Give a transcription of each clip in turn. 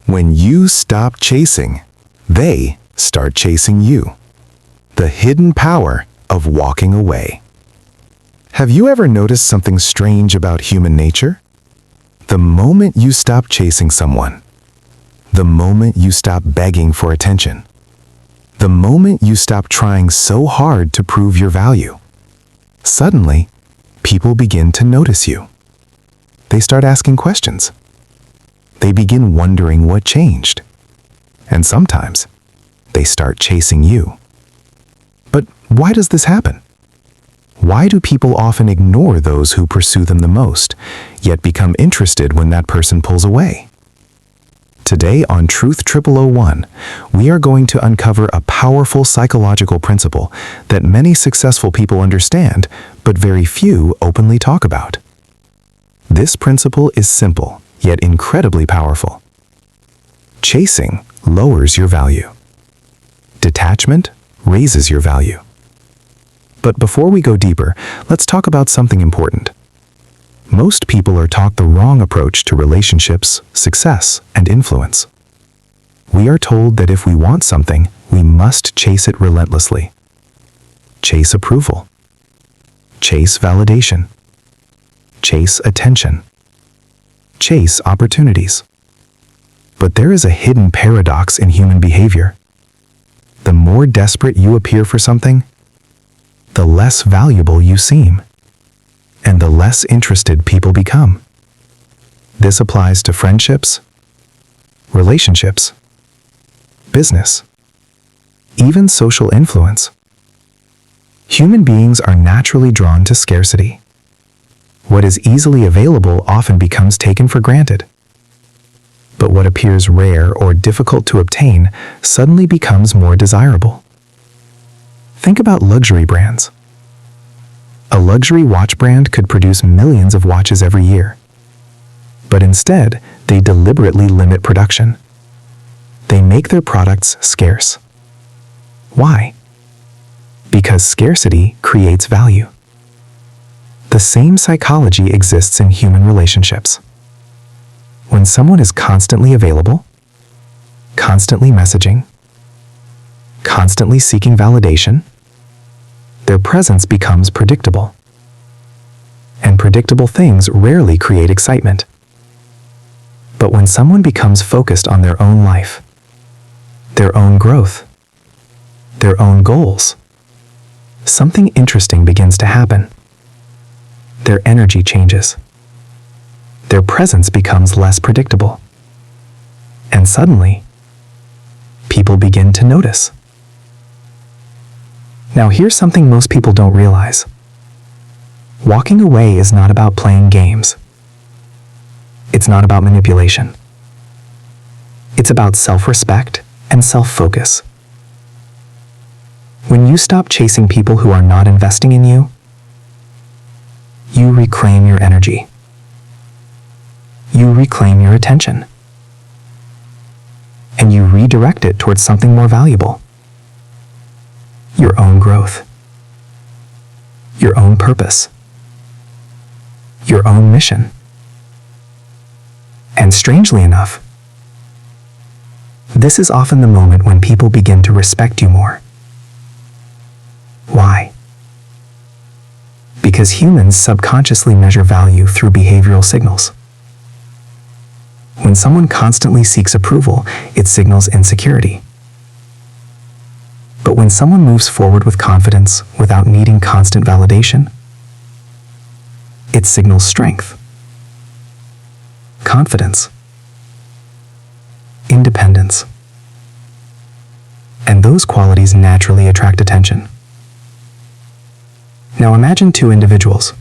When you stop chasing, they start chasing you. The hidden power of walking away. Have you ever noticed something strange about human nature? The moment you stop chasing someone, the moment you stop begging for attention, the moment you stop trying so hard to prove your value, suddenly, people begin to notice you. They start asking questions. They begin wondering what changed. And sometimes, they start chasing you. But why does this happen? Why do people often ignore those who pursue them the most, yet become interested when that person pulls away? Today on Truth 0001, we are going to uncover a powerful psychological principle that many successful people understand, but very few openly talk about. This principle is simple, yet incredibly powerful. Chasing lowers your value. Detachment raises your value. But before we go deeper, let's talk about something important. Most people are taught the wrong approach to relationships, success, and influence. We are told that if we want something, we must chase it relentlessly. Chase approval. Chase validation. Chase attention. Chase opportunities. But there is a hidden paradox in human behavior. The more desperate you appear for something, the less valuable you seem, and the less interested people become. This applies to friendships, relationships, business, even social influence. Human beings are naturally drawn to scarcity. What is easily available often becomes taken for granted. But what appears rare or difficult to obtain suddenly becomes more desirable. Think about luxury brands. A luxury watch brand could produce millions of watches every year. But instead, they deliberately limit production. They make their products scarce. Why? Because scarcity creates value. The same psychology exists in human relationships. When someone is constantly available, constantly messaging, constantly seeking validation, their presence becomes predictable. And predictable things rarely create excitement. But when someone becomes focused on their own life, their own growth, their own goals, something interesting begins to happen. Their energy changes. Their presence becomes less predictable. And suddenly, people begin to notice. Now here's something most people don't realize. Walking away is not about playing games. It's not about manipulation. It's about self-respect and self-focus. When you stop chasing people who are not investing in you, you reclaim your energy. You reclaim your attention. And you redirect it towards something more valuable. Your own growth. Your own purpose. Your own mission. And strangely enough, this is often the moment when people begin to respect you more. Why? Because humans subconsciously measure value through behavioral signals. When someone constantly seeks approval, it signals insecurity. But when someone moves forward with confidence without needing constant validation, it signals strength, confidence, independence. And those qualities naturally attract attention. Now imagine two individuals.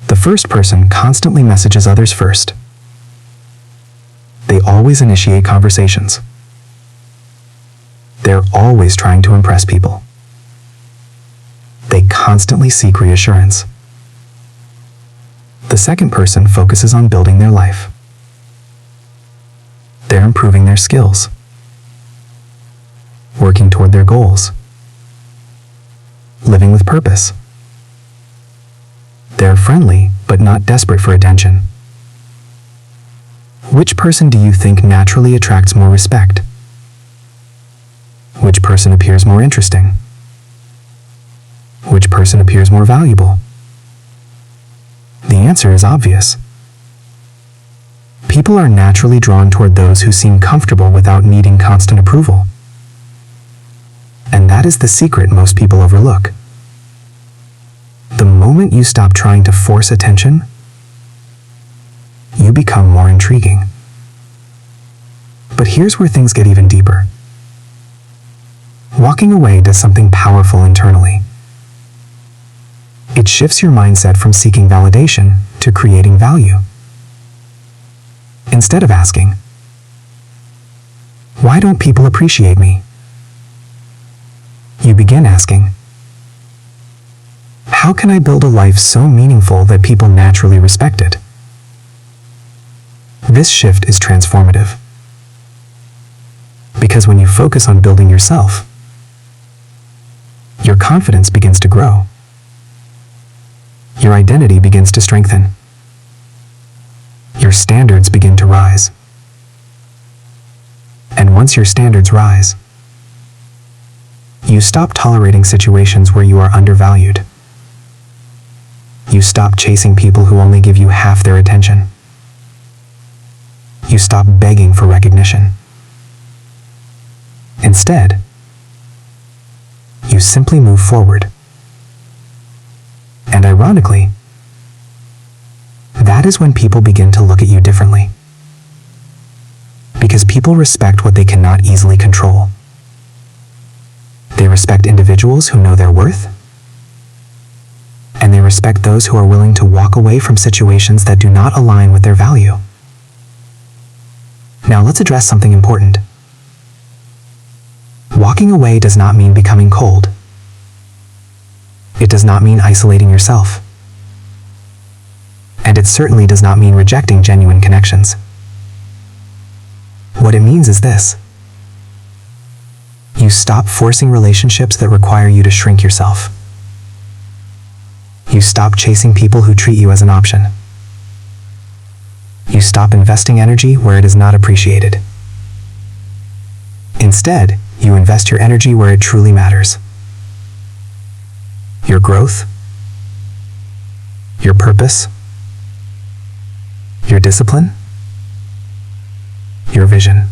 The first person constantly messages others first. They always initiate conversations. They're always trying to impress people. They constantly seek reassurance. The second person focuses on building their life. They're improving their skills, working toward their goals, living with purpose. They're friendly, but not desperate for attention. Which person do you think naturally attracts more respect? Which person appears more interesting? Which person appears more valuable? The answer is obvious. People are naturally drawn toward those who seem comfortable without needing constant approval. And that is the secret most people overlook. The moment you stop trying to force attention, you become more intriguing. But here's where things get even deeper. Walking away does something powerful internally. It shifts your mindset from seeking validation to creating value. Instead of asking, "Why don't people appreciate me?" you begin asking, "How can I build a life so meaningful that people naturally respect it?" This shift is transformative. Because when you focus on building yourself, your confidence begins to grow. Your identity begins to strengthen. Your standards begin to rise. And once your standards rise, you stop tolerating situations where you are undervalued. You stop chasing people who only give you half their attention. You stop begging for recognition. Instead, you simply move forward. And ironically, that is when people begin to look at you differently. Because people respect what they cannot easily control. They respect individuals who know their worth, and they respect those who are willing to walk away from situations that do not align with their value. Now let's address something important. Walking away does not mean becoming cold. It does not mean isolating yourself. And it certainly does not mean rejecting genuine connections. What it means is this. You stop forcing relationships that require you to shrink yourself. You stop chasing people who treat you as an option. You stop investing energy where it is not appreciated. Instead, you invest your energy where it truly matters. Your growth, your purpose, your discipline, your vision.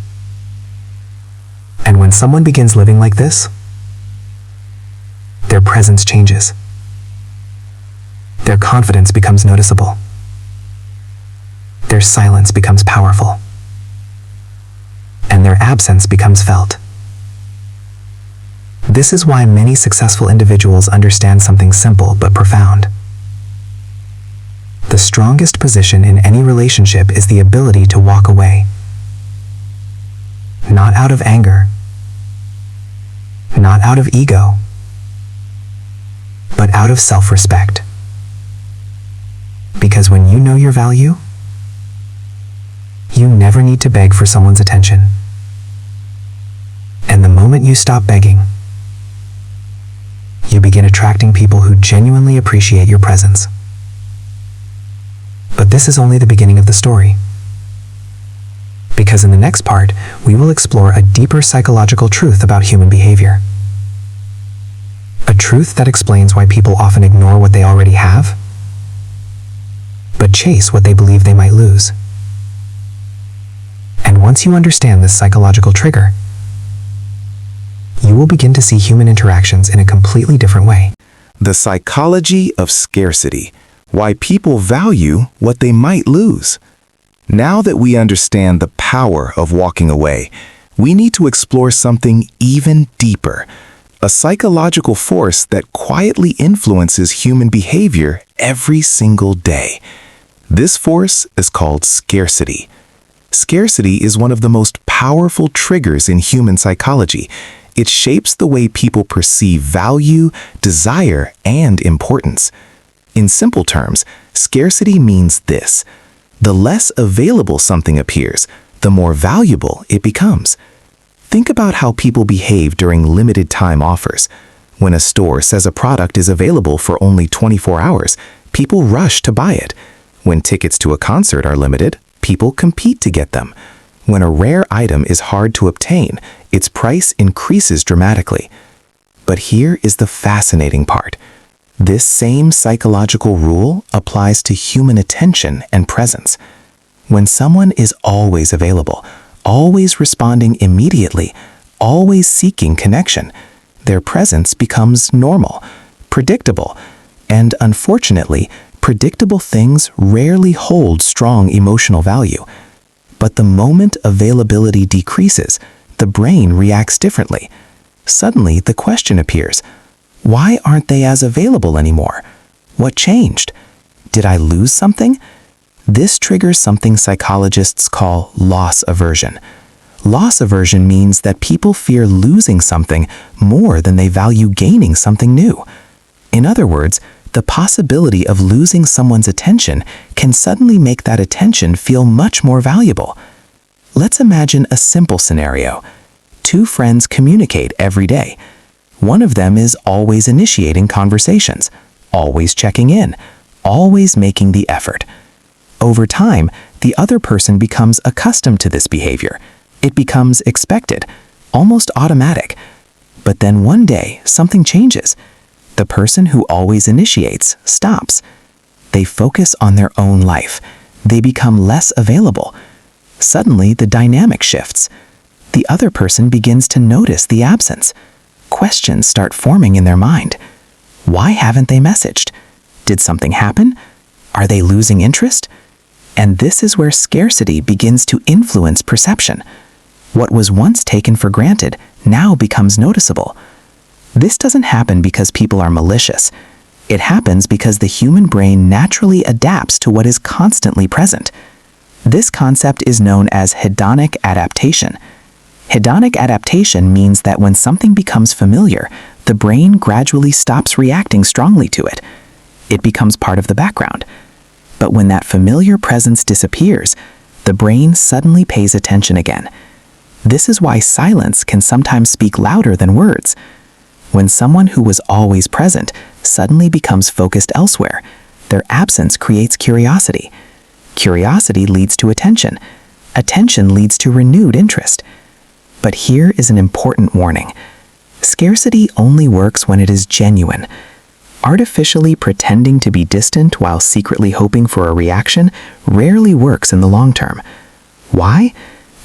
And when someone begins living like this, their presence changes. Their confidence becomes noticeable. Their silence becomes powerful. And their absence becomes felt. This is why many successful individuals understand something simple but profound. The strongest position in any relationship is the ability to walk away. Not out of anger, not out of ego, but out of self-respect. Because when you know your value, you never need to beg for someone's attention. And the moment you stop begging, you begin attracting people who genuinely appreciate your presence. But this is only the beginning of the story. Because in the next part, we will explore a deeper psychological truth about human behavior. A truth that explains why people often ignore what they already have, but chase what they believe they might lose. And once you understand this psychological trigger, you will begin to see human interactions in a completely different way. The psychology of scarcity. Why people value what they might lose. Now that we understand the power of walking away, we need to explore something even deeper. A psychological force that quietly influences human behavior every single day. This force is called scarcity. Scarcity is one of the most powerful triggers in human psychology. It shapes the way people perceive value, desire, and importance. In simple terms, scarcity means this. The less available something appears, the more valuable it becomes. Think about how people behave during limited time offers. When a store says a product is available for only 24 hours, people rush to buy it. When tickets to a concert are limited, people compete to get them. When a rare item is hard to obtain, its price increases dramatically. But here is the fascinating part. This same psychological rule applies to human attention and presence. When someone is always available, always responding immediately, always seeking connection, their presence becomes normal, predictable, and unfortunately, predictable things rarely hold strong emotional value. But the moment availability decreases, the brain reacts differently. Suddenly, the question appears, why aren't they as available anymore? What changed? Did I lose something? This triggers something psychologists call loss aversion. Loss aversion means that people fear losing something more than they value gaining something new. In other words, the possibility of losing someone's attention can suddenly make that attention feel much more valuable. Let's imagine a simple scenario. Two friends communicate every day. One of them is always initiating conversations, always checking in, always making the effort. Over time, the other person becomes accustomed to this behavior. It becomes expected, almost automatic. But then one day, something changes. The person who always initiates stops. They focus on their own life. They become less available. Suddenly, the dynamic shifts. The other person begins to notice the absence. Questions start forming in their mind. Why haven't they messaged? Did something happen? Are they losing interest? And this is where scarcity begins to influence perception. What was once taken for granted now becomes noticeable. This doesn't happen because people are malicious. It happens because the human brain naturally adapts to what is constantly present. This concept is known as hedonic adaptation. Hedonic adaptation means that when something becomes familiar, the brain gradually stops reacting strongly to it. It becomes part of the background. But when that familiar presence disappears, the brain suddenly pays attention again. This is why silence can sometimes speak louder than words. When someone who was always present suddenly becomes focused elsewhere, their absence creates curiosity. Curiosity leads to attention. Attention leads to renewed interest. But here is an important warning. Scarcity only works when it is genuine. Artificially pretending to be distant while secretly hoping for a reaction rarely works in the long term. Why?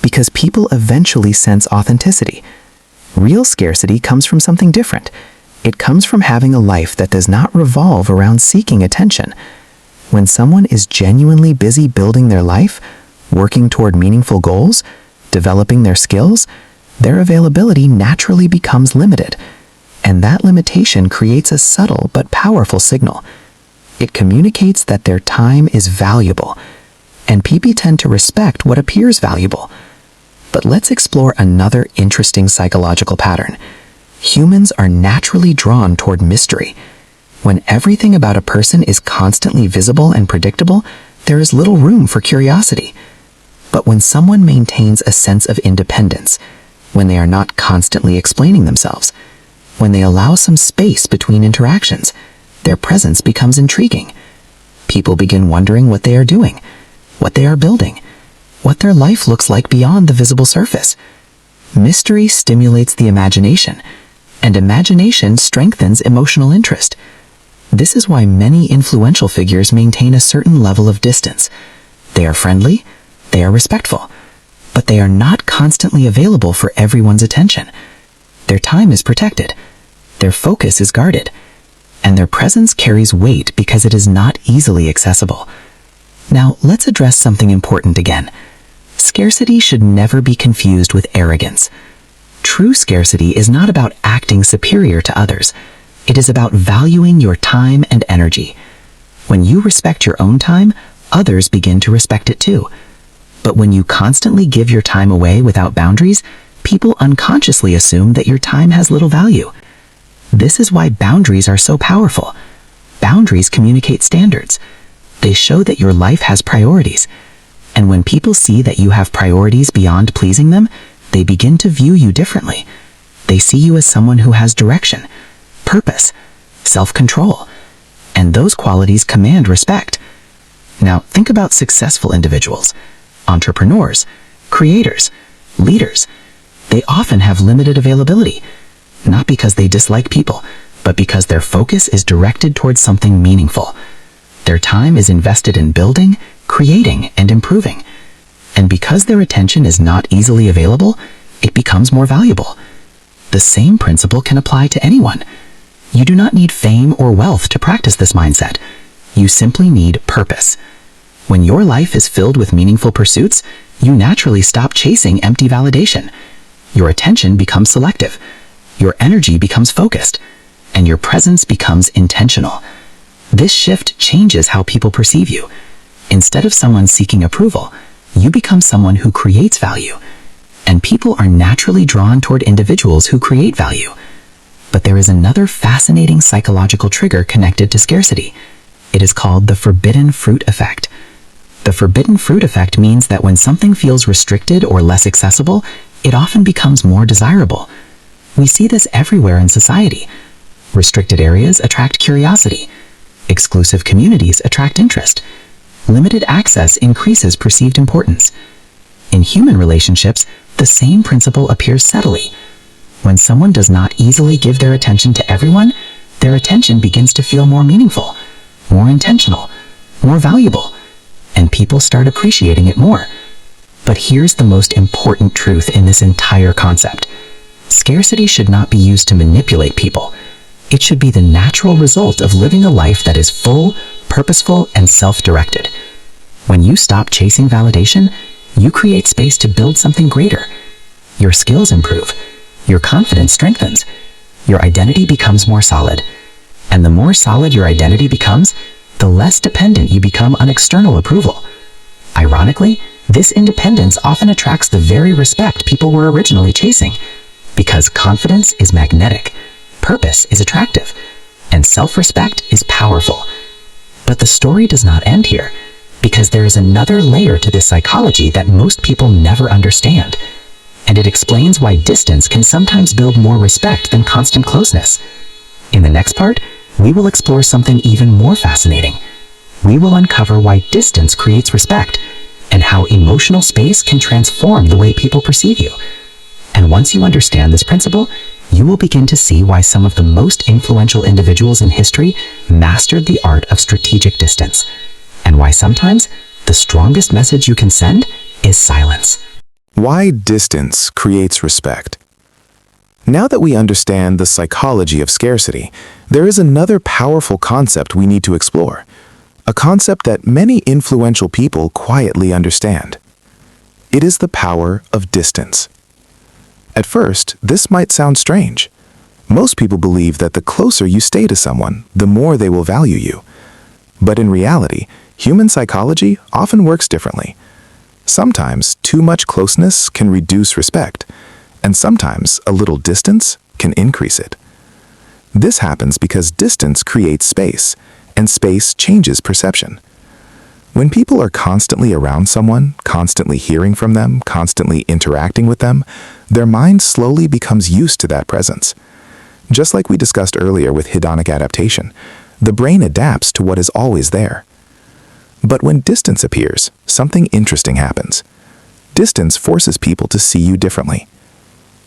Because people eventually sense authenticity. Real scarcity comes from something different. It comes from having a life that does not revolve around seeking attention. When someone is genuinely busy building their life, working toward meaningful goals, developing their skills, their availability naturally becomes limited. And that limitation creates a subtle but powerful signal. It communicates that their time is valuable, and people tend to respect what appears valuable. But let's explore another interesting psychological pattern. Humans are naturally drawn toward mystery. When everything about a person is constantly visible and predictable, there is little room for curiosity. But when someone maintains a sense of independence, when they are not constantly explaining themselves, when they allow some space between interactions, their presence becomes intriguing. People begin wondering what they are doing, what they are building, what their life looks like beyond the visible surface. Mystery stimulates the imagination, and imagination strengthens emotional interest. This is why many influential figures maintain a certain level of distance. They are friendly, they are respectful, but they are not constantly available for everyone's attention. Their time is protected, their focus is guarded, and their presence carries weight because it is not easily accessible. Now, let's address something important again. Scarcity should never be confused with arrogance. True scarcity is not about acting superior to others. It is about valuing your time and energy. When you respect your own time, others begin to respect it too. But when you constantly give your time away without boundaries, people unconsciously assume that your time has little value. This is why boundaries are so powerful. Boundaries communicate standards. They show that your life has priorities. And when people see that you have priorities beyond pleasing them, they begin to view you differently. They see you as someone who has direction, purpose, self-control, and those qualities command respect. Now, think about successful individuals. entrepreneurs, creators, leaders. They often have limited availability, not because they dislike people, but because their focus is directed towards something meaningful. Their time is invested in building, creating, and improving. And because their attention is not easily available, it becomes more valuable. The same principle can apply to anyone. You do not need fame or wealth to practice this mindset. You simply need purpose. When your life is filled with meaningful pursuits, you naturally stop chasing empty validation. Your attention becomes selective. Your energy becomes focused. And your presence becomes intentional. This shift changes how people perceive you. Instead of someone seeking approval, you become someone who creates value. And people are naturally drawn toward individuals who create value. But there is another fascinating psychological trigger connected to scarcity. It is called the forbidden fruit effect. The forbidden fruit effect means that when something feels restricted or less accessible, it often becomes more desirable. We see this everywhere in society. Restricted areas attract curiosity. Exclusive communities attract interest. Limited access increases perceived importance. In human relationships, the same principle appears subtly. When someone does not easily give their attention to everyone, their attention begins to feel more meaningful, more intentional, more valuable, and people start appreciating it more. But here's the most important truth in this entire concept. Scarcity should not be used to manipulate people. It should be the natural result of living a life that is full, purposeful, and self-directed. When you stop chasing validation, you create space to build something greater. Your skills improve. Your confidence strengthens. Your identity becomes more solid. And the more solid your identity becomes, the less dependent you become on external approval. Ironically, this independence often attracts the very respect people were originally chasing, because confidence is magnetic, purpose is attractive, and self-respect is powerful. But the story does not end here, because there is another layer to this psychology that most people never understand, and it explains why distance can sometimes build more respect than constant closeness. In the next part, we will explore something even more fascinating. We will uncover why distance creates respect, and how emotional space can transform the way people perceive you. And once you understand this principle, you will begin to see why some of the most influential individuals in history mastered the art of strategic distance, and why sometimes the strongest message you can send is silence. Why distance creates respect. Now that we understand the psychology of scarcity, there is another powerful concept we need to explore. A concept that many influential people quietly understand. It is the power of distance. At first, this might sound strange. Most people believe that the closer you stay to someone, the more they will value you. But in reality, human psychology often works differently. Sometimes too much closeness can reduce respect, and sometimes a little distance can increase it. This happens because distance creates space, and space changes perception. When people are constantly around someone, constantly hearing from them, constantly interacting with them, their mind slowly becomes used to that presence. Just like we discussed earlier with hedonic adaptation, the brain adapts to what is always there. But when distance appears, something interesting happens. Distance forces people to see you differently.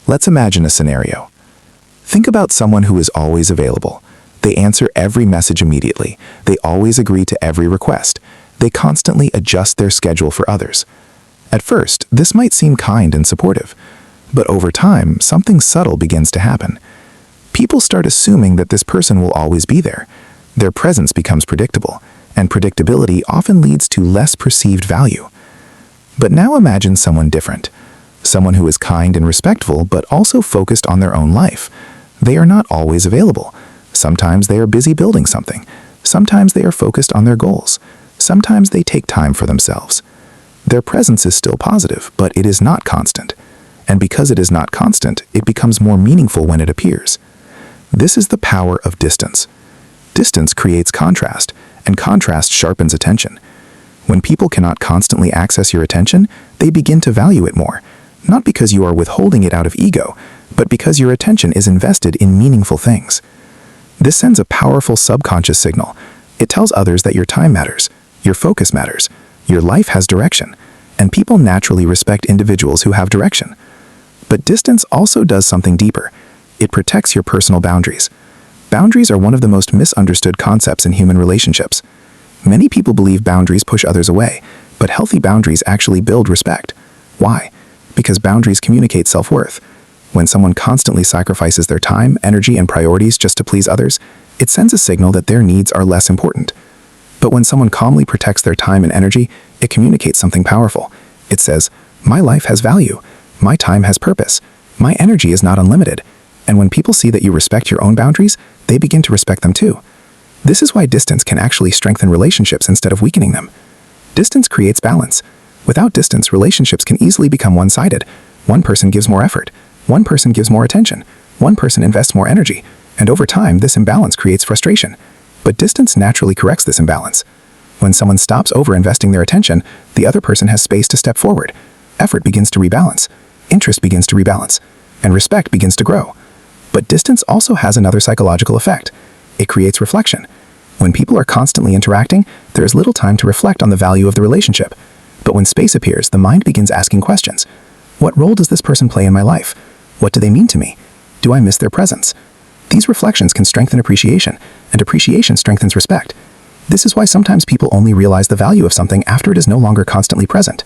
Let's imagine a scenario. Think about someone who is always available. They answer every message immediately. They always agree to every request. They constantly adjust their schedule for others. At first, this might seem kind and supportive, but over time, something subtle begins to happen. People start assuming that this person will always be there. Their presence becomes predictable, and predictability often leads to less perceived value. But now imagine someone different. Someone who is kind and respectful, but also focused on their own life. They are not always available. Sometimes they are busy building something. Sometimes they are focused on their goals. Sometimes they take time for themselves. Their presence is still positive, but it is not constant. And because it is not constant, it becomes more meaningful when it appears. This is the power of distance. Distance creates contrast, and contrast sharpens attention. When people cannot constantly access your attention, they begin to value it more, not because you are withholding it out of ego, but because your attention is invested in meaningful things. This sends a powerful subconscious signal. It tells others that your time matters, your focus matters, your life has direction, and people naturally respect individuals who have direction. But distance also does something deeper. It protects your personal boundaries. Boundaries are one of the most misunderstood concepts in human relationships. Many people believe boundaries push others away, but healthy boundaries actually build respect. Why? Because boundaries communicate self-worth. When someone constantly sacrifices their time, energy, and priorities just to please others, it sends a signal that their needs are less important. But when someone calmly protects their time and energy, it communicates something powerful. It says, "My life has value. My time has purpose. My energy is not unlimited." And when people see that you respect your own boundaries, they begin to respect them too. This is why distance can actually strengthen relationships instead of weakening them. Distance creates balance. Without distance, relationships can easily become one-sided. One person gives more effort. One person gives more attention. One person invests more energy. And over time, this imbalance creates frustration. But distance naturally corrects this imbalance. When someone stops over-investing their attention, the other person has space to step forward. Effort begins to rebalance. Interest begins to rebalance. And respect begins to grow. But distance also has another psychological effect. It creates reflection. When people are constantly interacting, there is little time to reflect on the value of the relationship. But when space appears, the mind begins asking questions. What role does this person play in my life? What do they mean to me? Do I miss their presence? These reflections can strengthen appreciation, and appreciation strengthens respect. This is why sometimes people only realize the value of something after it is no longer constantly present.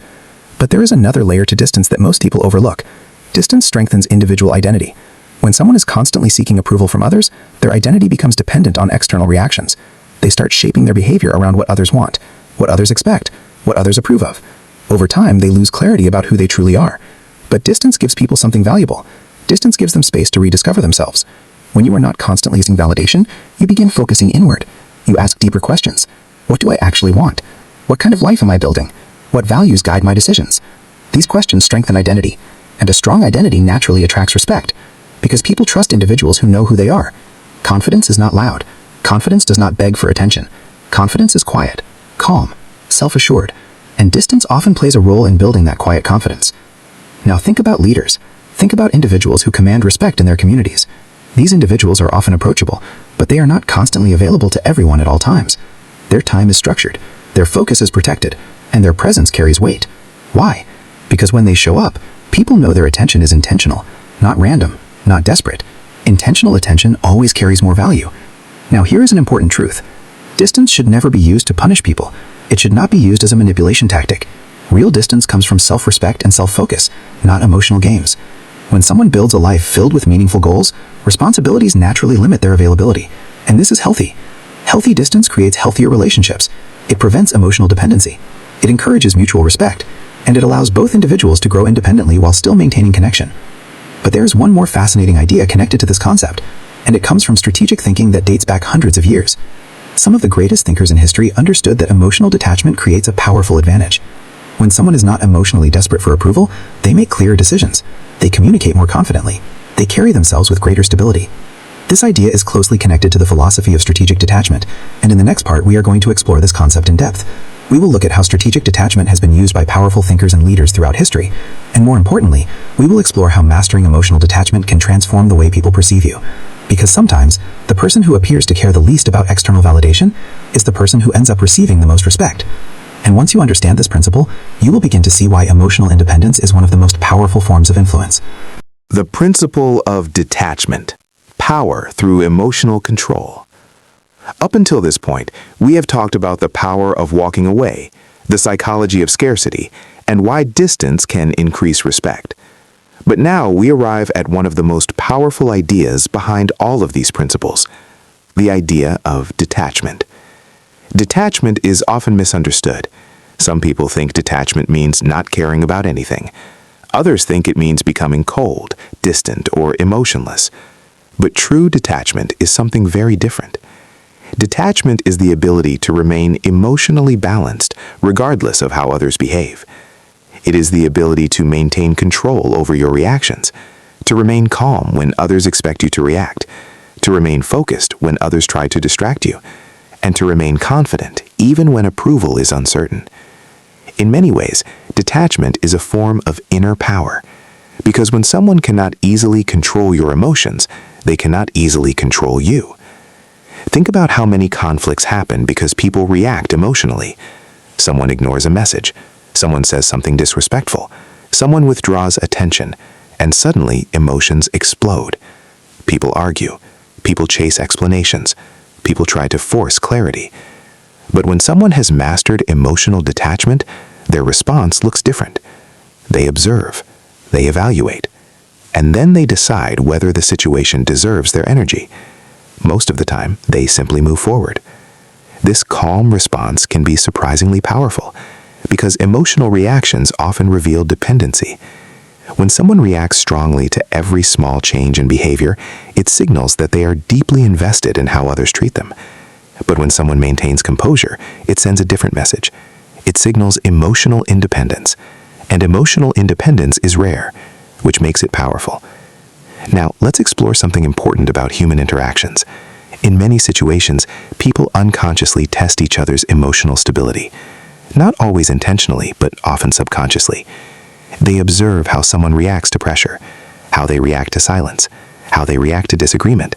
But there is another layer to distance that most people overlook. Distance strengthens individual identity. When someone is constantly seeking approval from others, their identity becomes dependent on external reactions. They start shaping their behavior around what others want, what others expect, what others approve of. Over time, they lose clarity about who they truly are. But distance gives people something valuable. Distance gives them space to rediscover themselves. When you are not constantly seeking validation, you begin focusing inward. You ask deeper questions. What do I actually want? What kind of life am I building? What values guide my decisions? These questions strengthen identity, and a strong identity naturally attracts respect, because people trust individuals who know who they are. Confidence is not loud. Confidence does not beg for attention. Confidence is quiet, calm, self-assured, and distance often plays a role in building that quiet confidence. Now think about leaders. Think about individuals who command respect in their communities. These individuals are often approachable, but they are not constantly available to everyone at all times. Their time is structured, their focus is protected, and their presence carries weight. Why? Because when they show up, people know their attention is intentional, not random, not desperate. Intentional attention always carries more value. Now here is an important truth. Distance should never be used to punish people. It should not be used as a manipulation tactic. Real distance comes from self-respect and self-focus, not emotional games. When someone builds a life filled with meaningful goals, responsibilities naturally limit their availability. And this is healthy. Healthy distance creates healthier relationships. It prevents emotional dependency. It encourages mutual respect. And it allows both individuals to grow independently while still maintaining connection. But there is one more fascinating idea connected to this concept, and it comes from strategic thinking that dates back hundreds of years. Some of the greatest thinkers in history understood that emotional detachment creates a powerful advantage. When someone is not emotionally desperate for approval, they make clearer decisions. They communicate more confidently. They carry themselves with greater stability. This idea is closely connected to the philosophy of strategic detachment, and in the next part we are going to explore this concept in depth. We will look at how strategic detachment has been used by powerful thinkers and leaders throughout history, and more importantly, we will explore how mastering emotional detachment can transform the way people perceive you. Because sometimes, the person who appears to care the least about external validation is the person who ends up receiving the most respect. And once you understand this principle, you will begin to see why emotional independence is one of the most powerful forms of influence. The principle of detachment. Power through emotional control. Up until this point, we have talked about the power of walking away, the psychology of scarcity, and why distance can increase respect. But now we arrive at one of the most powerful ideas behind all of these principles, the idea of detachment. Detachment is often misunderstood. Some people think detachment means not caring about anything. Others think it means becoming cold, distant, or emotionless. But true detachment is something very different. Detachment is the ability to remain emotionally balanced regardless of how others behave. It is the ability to maintain control over your reactions, to remain calm when others expect you to react, to remain focused when others try to distract you, and to remain confident even when approval is uncertain. In many ways, detachment is a form of inner power, because when someone cannot easily control your emotions, they cannot easily control you. Think about how many conflicts happen because people react emotionally. Someone ignores a message. Someone says something disrespectful. Someone withdraws attention, and suddenly emotions explode. People argue. People chase explanations. People try to force clarity. But when someone has mastered emotional detachment, their response looks different. They observe. They evaluate. And then they decide whether the situation deserves their energy. Most of the time, they simply move forward. This calm response can be surprisingly powerful because emotional reactions often reveal dependency. When someone reacts strongly to every small change in behavior, it signals that they are deeply invested in how others treat them. But when someone maintains composure, it sends a different message. It signals emotional independence. And emotional independence is rare, which makes it powerful. Now, let's explore something important about human interactions. In many situations, people unconsciously test each other's emotional stability. Not always intentionally, but often subconsciously. They observe how someone reacts to pressure, how they react to silence, how they react to disagreement.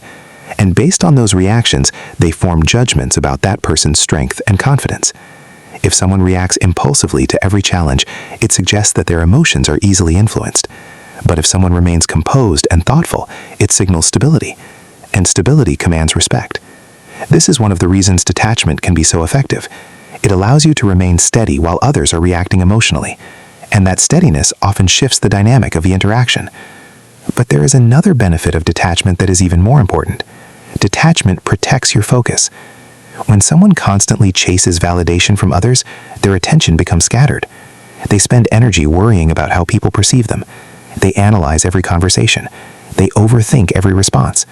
And based on those reactions, they form judgments about that person's strength and confidence. If someone reacts impulsively to every challenge, it suggests that their emotions are easily influenced. But if someone remains composed and thoughtful, it signals stability. And stability commands respect. This is one of the reasons detachment can be so effective. It allows you to remain steady while others are reacting emotionally. And that steadiness often shifts the dynamic of the interaction. But there is another benefit of detachment that is even more important. Detachment protects your focus. When someone constantly chases validation from others, their attention becomes scattered. They spend energy worrying about how people perceive them. They analyze every conversation. They overthink every response.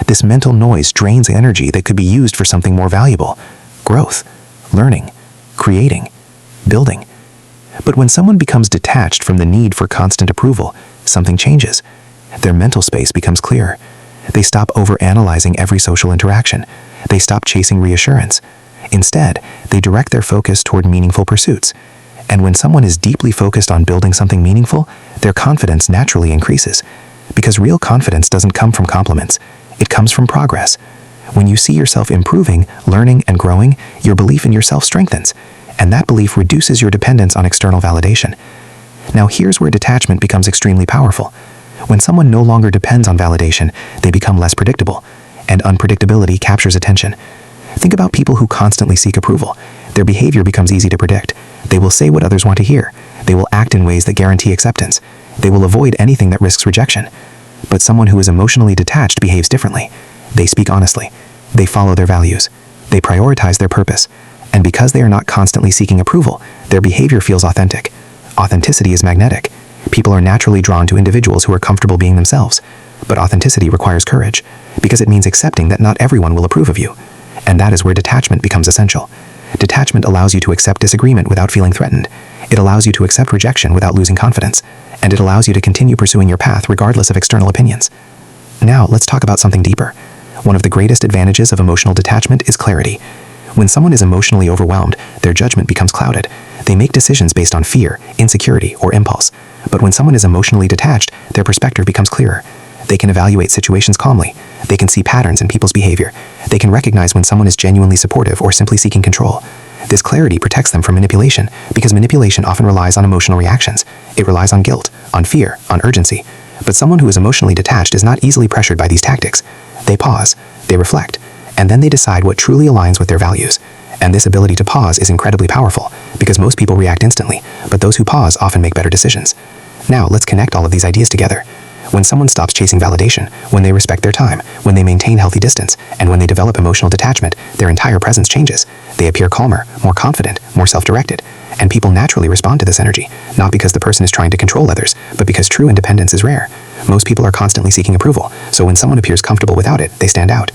This mental noise drains energy that could be used for something more valuable: growth, learning, creating, building. But when someone becomes detached from the need for constant approval, something changes. Their mental space becomes clearer. They stop overanalyzing every social interaction. They stop chasing reassurance. Instead, they direct their focus toward meaningful pursuits. And when someone is deeply focused on building something meaningful, their confidence naturally increases. Because real confidence doesn't come from compliments. It comes from progress. When you see yourself improving, learning, and growing, your belief in yourself strengthens. And that belief reduces your dependence on external validation. Now here's where detachment becomes extremely powerful. When someone no longer depends on validation, they become less predictable, and unpredictability captures attention. Think about people who constantly seek approval. Their behavior becomes easy to predict. They will say what others want to hear. They will act in ways that guarantee acceptance. They will avoid anything that risks rejection. But someone who is emotionally detached behaves differently. They speak honestly. They follow their values. They prioritize their purpose. And because they are not constantly seeking approval, their behavior feels authentic. Authenticity is magnetic. People are naturally drawn to individuals who are comfortable being themselves. But authenticity requires courage, because it means accepting that not everyone will approve of you. And that is where detachment becomes essential. Detachment allows you to accept disagreement without feeling threatened. It allows you to accept rejection without losing confidence. And it allows you to continue pursuing your path regardless of external opinions. Now, let's talk about something deeper. One of the greatest advantages of emotional detachment is clarity. When someone is emotionally overwhelmed, their judgment becomes clouded. They make decisions based on fear, insecurity, or impulse. But when someone is emotionally detached, their perspective becomes clearer. They can evaluate situations calmly. They can see patterns in people's behavior. They can recognize when someone is genuinely supportive or simply seeking control. This clarity protects them from manipulation, because manipulation often relies on emotional reactions. It relies on guilt, on fear, on urgency. But someone who is emotionally detached is not easily pressured by these tactics. They pause, they reflect, and then they decide what truly aligns with their values. And this ability to pause is incredibly powerful, because most people react instantly, but those who pause often make better decisions. Now, let's connect all of these ideas together. When someone stops chasing validation, when they respect their time, when they maintain healthy distance, and when they develop emotional detachment, their entire presence changes. They appear calmer, more confident, more self-directed. And people naturally respond to this energy, not because the person is trying to control others, but because true independence is rare. Most people are constantly seeking approval, so when someone appears comfortable without it, they stand out.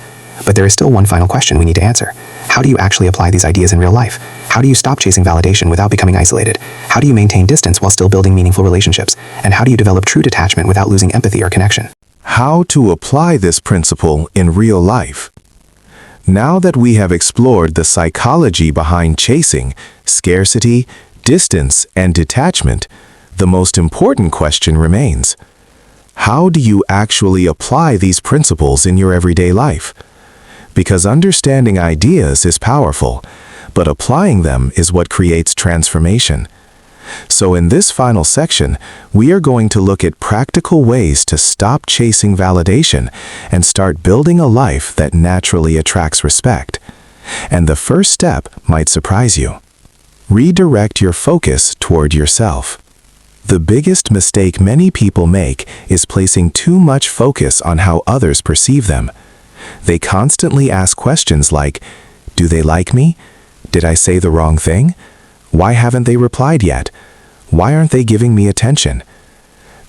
But there is still one final question we need to answer. How do you actually apply these ideas in real life? How do you stop chasing validation without becoming isolated? How do you maintain distance while still building meaningful relationships? And how do you develop true detachment without losing empathy or connection? How to apply this principle in real life? Now that we have explored the psychology behind chasing, scarcity, distance, and detachment, the most important question remains. How do you actually apply these principles in your everyday life? Because understanding ideas is powerful, but applying them is what creates transformation. So in this final section, we are going to look at practical ways to stop chasing validation and start building a life that naturally attracts respect. And the first step might surprise you. Redirect your focus toward yourself. The biggest mistake many people make is placing too much focus on how others perceive them. They constantly ask questions like, do they like me? Did I say the wrong thing? Why haven't they replied yet? Why aren't they giving me attention?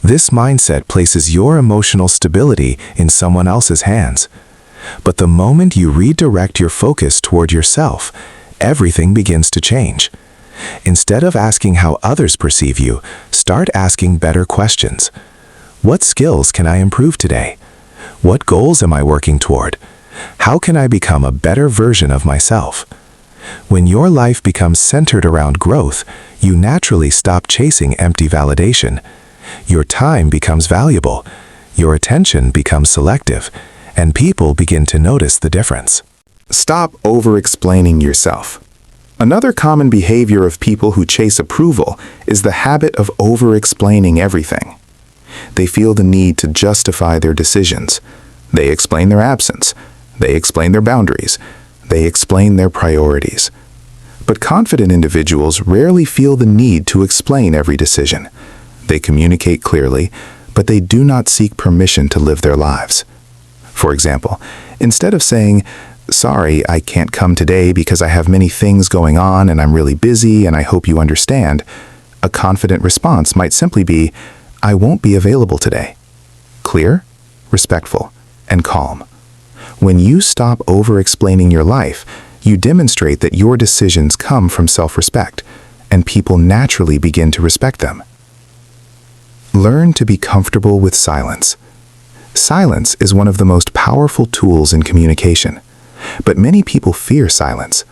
This mindset places your emotional stability in someone else's hands. But the moment you redirect your focus toward yourself, everything begins to change. Instead of asking how others perceive you, start asking better questions. What skills can I improve today? What goals am I working toward? How can I become a better version of myself? When your life becomes centered around growth, you naturally stop chasing empty validation. Your time becomes valuable, your attention becomes selective, and people begin to notice the difference. Stop over-explaining yourself. Another common behavior of people who chase approval is the habit of over-explaining everything. They feel the need to justify their decisions. They explain their absence. They explain their boundaries. They explain their priorities. But confident individuals rarely feel the need to explain every decision. They communicate clearly, but they do not seek permission to live their lives. For example, instead of saying, "Sorry, I can't come today because I have many things going on and I'm really busy and I hope you understand," a confident response might simply be, "I won't be available today." Clear, respectful, and calm. When you stop over-explaining your life, you demonstrate that your decisions come from self-respect, and people naturally begin to respect them. Learn to be comfortable with silence. Silence is one of the most powerful tools in communication. But many people fear silence.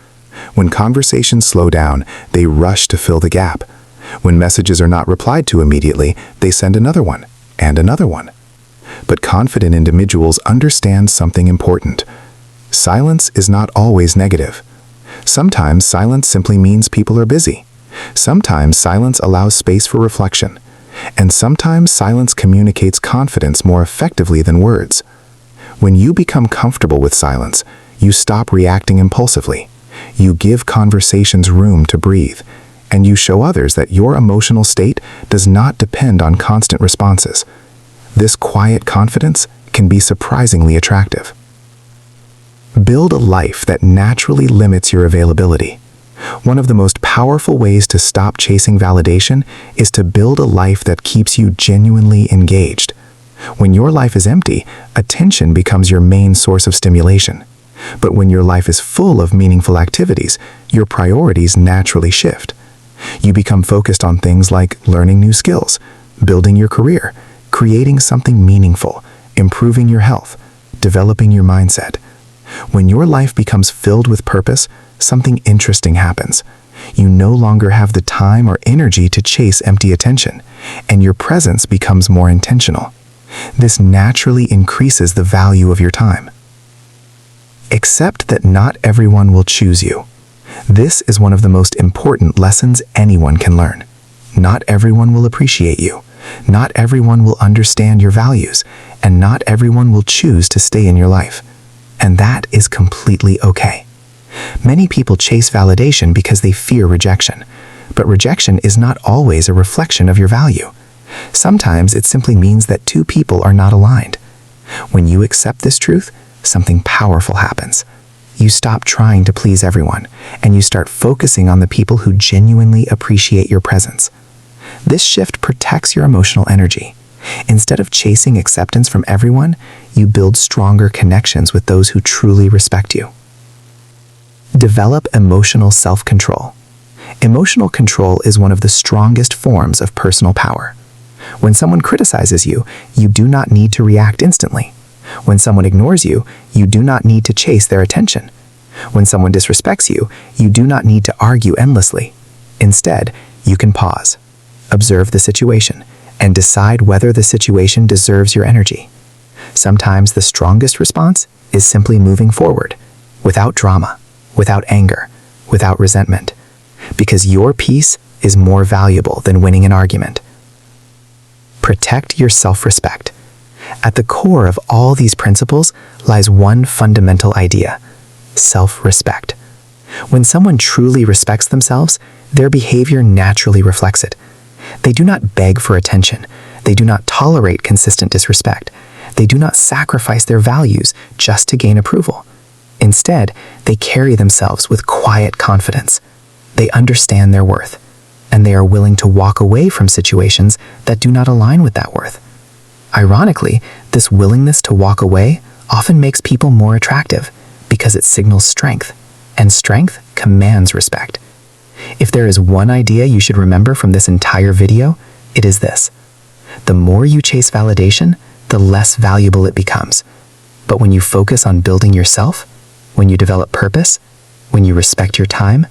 When conversations slow down, they rush to fill the gap. When messages are not replied to immediately, they send another one, and another one. But confident individuals understand something important. Silence is not always negative. Sometimes silence simply means people are busy. Sometimes silence allows space for reflection. And sometimes silence communicates confidence more effectively than words. When you become comfortable with silence, you stop reacting impulsively. You give conversations room to breathe, and you show others that your emotional state does not depend on constant responses. This quiet confidence can be surprisingly attractive. Build a life that naturally limits your availability. One of the most powerful ways to stop chasing validation is to build a life that keeps you genuinely engaged. When your life is empty, attention becomes your main source of stimulation. But when your life is full of meaningful activities, your priorities naturally shift. You become focused on things like learning new skills, building your career, creating something meaningful, improving your health, developing your mindset. When your life becomes filled with purpose, something interesting happens. You no longer have the time or energy to chase empty attention, and your presence becomes more intentional. This naturally increases the value of your time. Accept that not everyone will choose you. This is one of the most important lessons anyone can learn. Not everyone will appreciate you. Not everyone will understand your values, and not everyone will choose to stay in your life. And that is completely okay. Many people chase validation because they fear rejection, but rejection is not always a reflection of your value. Sometimes it simply means that two people are not aligned. When you accept this truth, something powerful happens. You stop trying to please everyone, and you start focusing on the people who genuinely appreciate your presence. This shift protects your emotional energy. Instead of chasing acceptance from everyone, you build stronger connections with those who truly respect you. Develop emotional self-control. Emotional control is one of the strongest forms of personal power. When someone criticizes you, you do not need to react instantly. When someone ignores you, you do not need to chase their attention. When someone disrespects you, you do not need to argue endlessly. Instead, you can pause, observe the situation, and decide whether the situation deserves your energy. Sometimes the strongest response is simply moving forward, without drama, without anger, without resentment, because your peace is more valuable than winning an argument. Protect your self-respect. At the core of all these principles lies one fundamental idea: self-respect. When someone truly respects themselves, their behavior naturally reflects it. They do not beg for attention. They do not tolerate consistent disrespect. They do not sacrifice their values just to gain approval. Instead, they carry themselves with quiet confidence. They understand their worth, and they are willing to walk away from situations that do not align with that worth. Ironically, this willingness to walk away often makes people more attractive because it signals strength, and strength commands respect. If there is one idea you should remember from this entire video, it is this: the more you chase validation, the less valuable it becomes. But when you focus on building yourself, when you develop purpose, when you respect your time,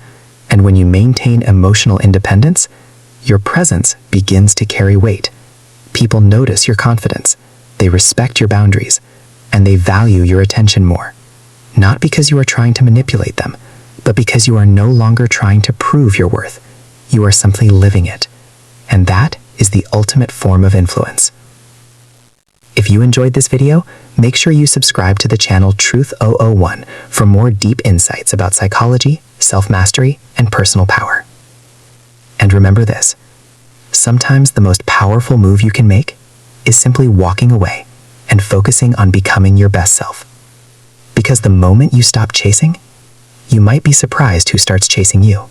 and when you maintain emotional independence, your presence begins to carry weight. People notice your confidence, they respect your boundaries, and they value your attention more. Not because you are trying to manipulate them, but because you are no longer trying to prove your worth. You are simply living it. And that is the ultimate form of influence. If you enjoyed this video, make sure you subscribe to the channel Truth 001 for more deep insights about psychology, self-mastery, and personal power. And remember this: sometimes the most powerful move you can make is simply walking away and focusing on becoming your best self. Because the moment you stop chasing, you might be surprised who starts chasing you.